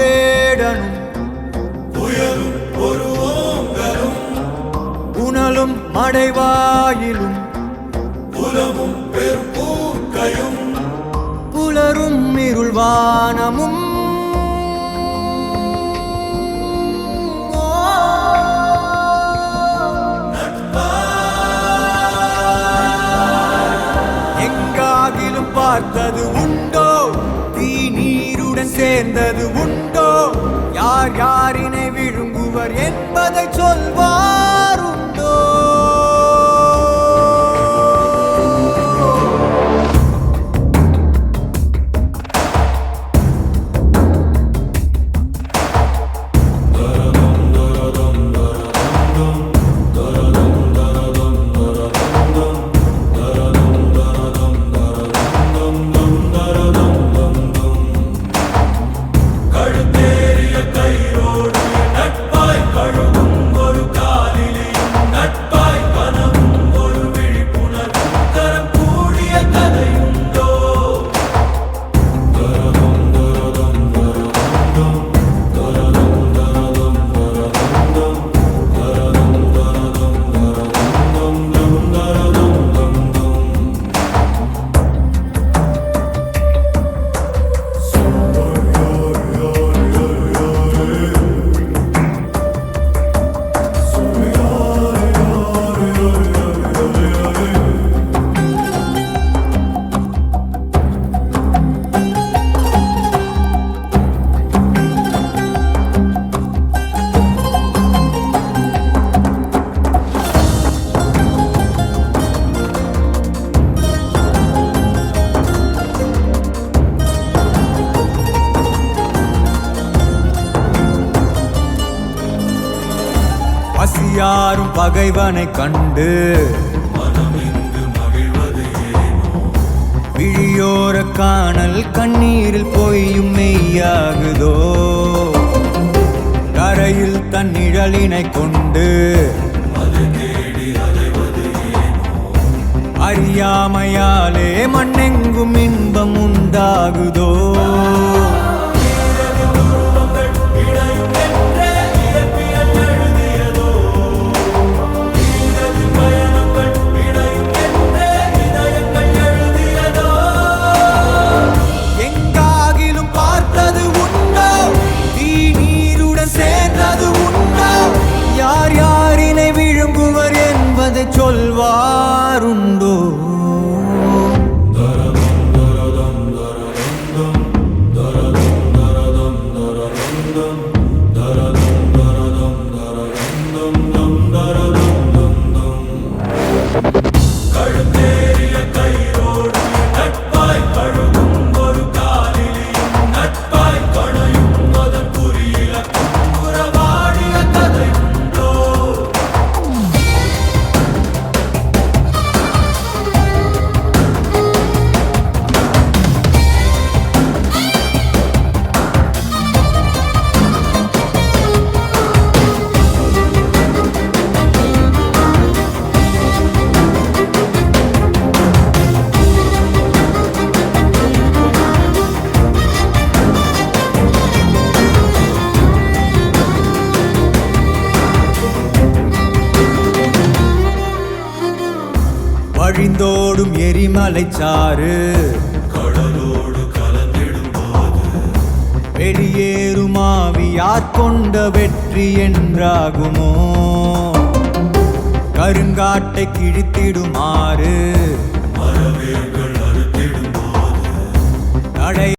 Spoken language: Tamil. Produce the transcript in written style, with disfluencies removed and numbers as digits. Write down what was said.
வேடனும் புயலும் ஒரு ஓங்கலும் புனலும் மடைவாயிலும் புலமும் பெரும் பூக்கையும் புலரும் இருள்வானமும் எங்காகிலும் பார்த்தது உண்டோ தீ நீருடன் சேர்ந்தது உண்டோ யார் யாரினை விழுங்குவர் என்பதை சொல்வாருண்டோ கழுத்தேறிய கயிறோடு நட்பாய் கழுவும் ஒரு காலிலேயும் நட்பாய் கனவும் ஒரு விழிப்புணர்வு தரம் கூடிய கதையுண்டோ பசியாரும் பகைவனை கண்டு மனமிங்கு மகிழ்வது ஏனோ விழியோர காணல் கண்ணீரில் பொய்யும் மெய்யாகுதோ கரையில் தன் நிழலினை கொண்டு அது தேடி அலைவது ஏனோ அறியாமையாலே மண்ணெங்கும் இன்பம் உண்டாகுதோ எங்காகிலும் பார்த்தது உண்டோ தீ நீருடன் சேர்ந்தது உண்டோ யார் யாரினை விழுங்குவர் என்பதை சொல்வாருண்டோ கழுத்தேறிய கயிறோடு நட்பாய் கழுவும் ஒரு காலிலேயும் நட்பாய் கணையும் அதன் குறியிலக்கும் உறவாடிய கதையுண்டோ வழிந்தோடும் எரிமலைச்சாறு கடலோடு கலந்திடும் போது வெளியேறும் ஆவியார் கொண்ட வெற்றி என்றாகுமோ கருங்காட்டை கிழித்திடுமாறு மரவேர்கள் அறுத்திடும் போது தடை